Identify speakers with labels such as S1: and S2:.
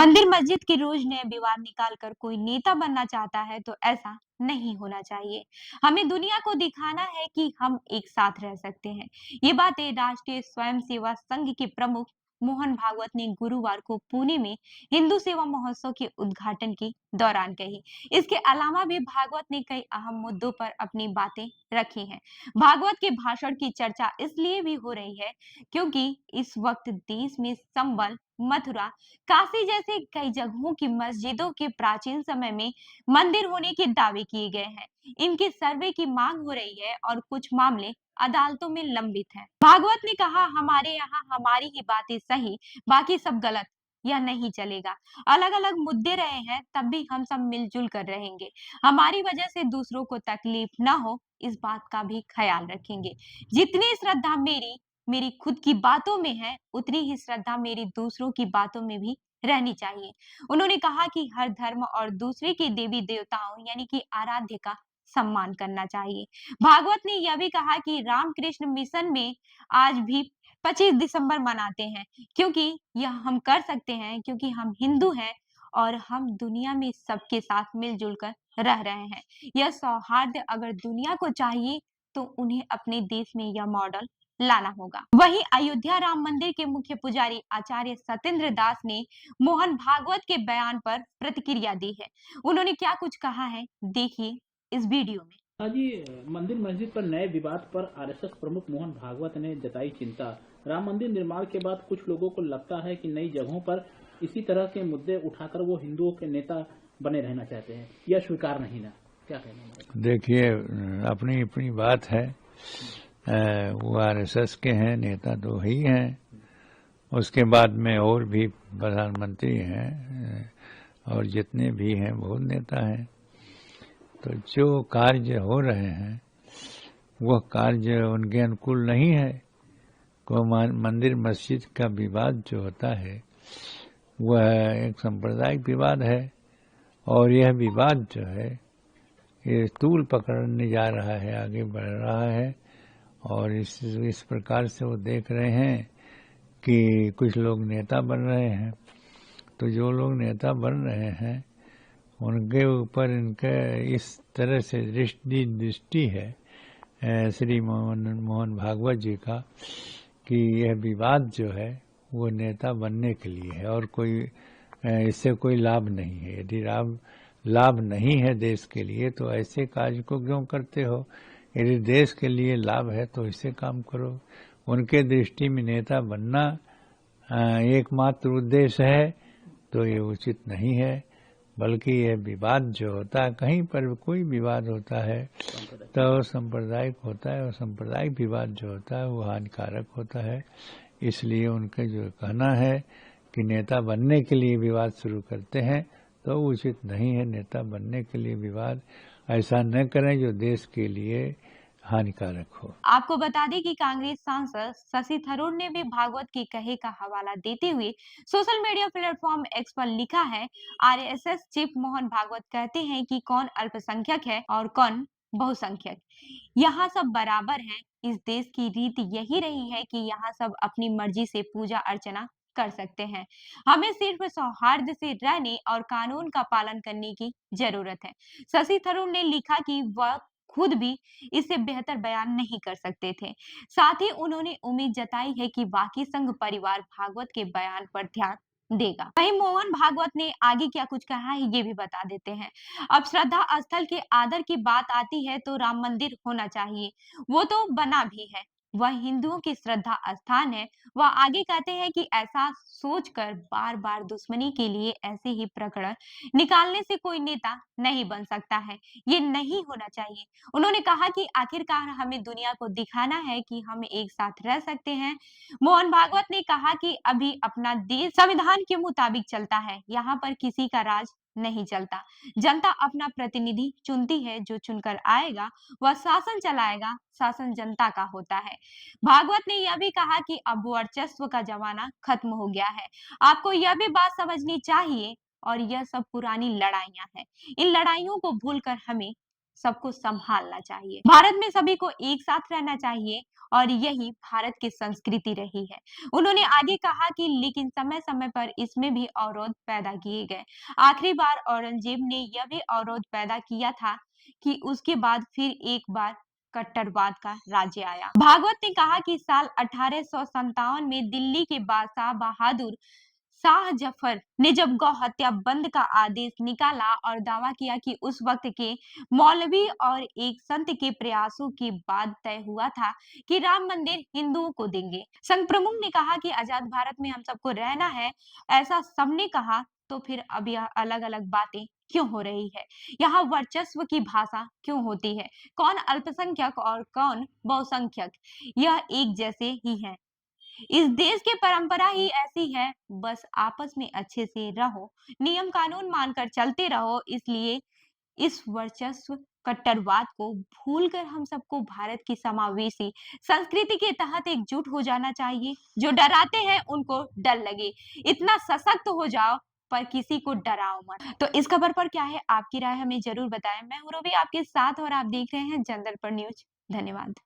S1: मंदिर मस्जिद के रोज नए विवाद निकालकर कोई नेता बनना चाहता है तो ऐसा नहीं होना चाहिए। हमें दुनिया को दिखाना है कि हम एक साथ रह सकते हैं। ये बातें राष्ट्रीय स्वयं सेवा संघ के प्रमुख मोहन भागवत ने गुरुवार को पुणे में हिंदू सेवा महोत्सव के उद्घाटन के दौरान कही। इसके अलावा भी भागवत ने कई अहम मुद्दों पर अपनी बातें रखी हैं। भागवत के भाषण की चर्चा इसलिए भी हो रही है क्योंकि इस वक्त देश में संबल, मथुरा, काशी जैसे कई जगहों की मस्जिदों के प्राचीन समय में मंदिर होने के दावे किए गए हैं। इनके सर्वे की मांग हो रही है और कुछ मामले अदालतों में लंबित हैं। भागवत ने कहा, हमारे यहाँ हमारी ही बातें सही, बाकी सब गलत। यह नहीं चलेगा। अलग अलग मुद्दे रहे हैं तब भी हम सब मिलजुल कर रहेंगे। हमारी वजह से दूसरों को तकलीफ न हो, इस बात का भी ख्याल रखेंगे। जितनी श्रद्धा मेरी मेरी खुद की बातों में है, उतनी ही श्रद्धा मेरी दूसरों की बातों में भी रहनी चाहिए। उन्होंने कहा कि हर धर्म और दूसरे के देवी देवताओं यानी कि आराध्य का सम्मान करना चाहिए। भागवत ने यह भी कहा कि रामकृष्ण मिशन में आज भी 25 दिसंबर मनाते हैं क्योंकि यह हम कर सकते हैं, क्योंकि हम हिंदू हैं और हम दुनिया में सबके साथ मिलजुल कर रह रहे हैं। यह सौहार्द अगर दुनिया को चाहिए तो उन्हें अपने देश में यह मॉडल लाना होगा। वहीं अयोध्या राम मंदिर के मुख्य पुजारी आचार्य सत्येंद्र दास ने मोहन भागवत के बयान पर प्रतिक्रिया दी है। उन्होंने क्या कुछ कहा है, देखिए इस वीडियो में।
S2: हाँ जी, मंदिर मस्जिद पर नए विवाद पर आरएसएस प्रमुख मोहन भागवत ने जताई चिंता। राम मंदिर निर्माण के बाद कुछ लोगों को लगता है कि नई जगहों पर इसी तरह के मुद्दे उठाकर वो हिंदुओं के नेता बने रहना चाहते हैं। यह स्वीकार नहीं ना, क्या कहना है?
S3: देखिए, अपनी अपनी बात है। वो आरएसएस के हैं, नेता तो ही हैं। उसके बाद में और भी प्रधानमंत्री हैं और जितने भी हैं बहुत नेता हैं। तो जो कार्य हो रहे हैं वह कार्य उनके अनुकूल नहीं है। को मंदिर मस्जिद का विवाद जो होता है वह एक सांप्रदायिक विवाद है और यह विवाद जो है ये तूल पकड़ने जा रहा है, आगे बढ़ रहा है। और इस प्रकार से वो देख रहे हैं कि कुछ लोग नेता बन रहे हैं। तो जो लोग नेता बन रहे हैं उनके ऊपर इनके इस तरह से दृष्टि है श्री मोहन भागवत जी का कि यह विवाद जो है वो नेता बनने के लिए है और कोई इससे कोई लाभ नहीं है। यदि लाभ नहीं है देश के लिए तो ऐसे कार्य को क्यों करते हो? यदि देश के लिए लाभ है तो इससे काम करो। उनके दृष्टि में नेता बनना एकमात्र उद्देश्य है तो ये उचित नहीं है। बल्कि यह विवाद जो होता है, कहीं पर कोई विवाद होता है तो सांप्रदायिक होता है और सांप्रदायिक विवाद जो होता है वो हानिकारक होता है। इसलिए उनका जो कहना है कि नेता बनने के लिए विवाद शुरू करते हैं तो उचित नहीं है। नेता बनने के लिए विवाद ऐसा न करें जो देश के लिए हानिकारक हो।
S1: आपको बता दें कि कांग्रेस सांसद शशि थरूर ने भी भागवत के कहे का हवाला देते हुए सोशल मीडिया प्लेटफॉर्म एक्स पर लिखा है, आरएसएस चीफ मोहन भागवत कहते हैं कि कौन अल्पसंख्यक है और कौन बहुसंख्यक। यहाँ सब बराबर हैं। इस देश की रीति यही रही है कि यहाँ सब अपनी मर्जी से पूजा अर्चना कर सकते हैं। हमें सिर्फ सौहार्द से रहने और कानून का पालन करने की जरूरत है। शशि थरूर ने लिखा कि वह खुद भी इससे बेहतर बयान नहीं कर सकते थे। साथ ही उन्होंने उम्मीद जताई है कि बाकी संघ परिवार भागवत के बयान पर ध्यान देगा। वहीं मोहन भागवत ने आगे क्या कुछ कहा है ये भी बता देते हैं। अब श्रद्धा स्थल के आदर की बात आती है तो राम मंदिर होना चाहिए, वो तो बना भी है। वह हिंदुओं की श्रद्धा स्थान है। वह आगे कहते हैं कि ऐसा सोचकर बार बार दुश्मनी के लिए ऐसे ही प्रकरण निकालने से कोई नेता नहीं बन सकता है। ये नहीं होना चाहिए। उन्होंने कहा कि आखिरकार हमें दुनिया को दिखाना है कि हम एक साथ रह सकते हैं। मोहन भागवत ने कहा कि अभी अपना देश संविधान के मुताबिक चलता है। यहाँ पर किसी का राज नहीं चलता। जनता अपना प्रतिनिधि चुनती है, जो चुनकर आएगा वह शासन चलाएगा। शासन जनता का होता है। भागवत ने यह भी कहा कि अब वर्चस्व का जमाना खत्म हो गया है। आपको यह भी बात समझनी चाहिए और यह सब पुरानी लड़ाइयां हैं। इन लड़ाइयों को भूलकर हमें सबको संभालना चाहिए। भारत में सभी को एक साथ रहना चाहिए और यही भारत की संस्कृति रही है। उन्होंने आगे कहा कि लेकिन समय-समय पर इसमें भी अवरोध पैदा किए गए। आखिरी बार औरंगजेब ने यह भी अवरोध पैदा किया था कि उसके बाद फिर एक बार कट्टरवाद का राज्य आया। भागवत ने कहा कि साल 1857 में दिल्ली के बादशाह बहादुर शाह जफर ने जब गौ हत्या बंद का आदेश निकाला और दावा किया कि उस वक्त के मौलवी और एक संत के प्रयासों के बाद तय हुआ था कि राम मंदिर हिंदुओं को देंगे। संघ प्रमुख ने कहा कि आजाद भारत में हम सबको रहना है, ऐसा सबने कहा, तो फिर अब यह अलग-अलग बातें क्यों हो रही है? यहाँ वर्चस्व की भाषा क्यों होती है? कौन अल्पसंख्यक और कौन बहुसंख्यक? यह एक जैसे ही हैं। इस देश की परंपरा ही ऐसी है, बस आपस में अच्छे से रहो, नियम कानून मानकर चलते रहो। इसलिए इस वर्चस्व कट्टरवाद को भूलकर हम सबको भारत की समावेशी संस्कृति के तहत एकजुट हो जाना चाहिए। जो डराते हैं उनको डर लगे, इतना सशक्त हो जाओ पर किसी को डराओ मत। तो इस खबर पर क्या है आपकी राय, हमें जरूर बताएं। मैं हूं रूबी आपके साथ और आप देख रहे हैं जनदर्पण न्यूज। धन्यवाद।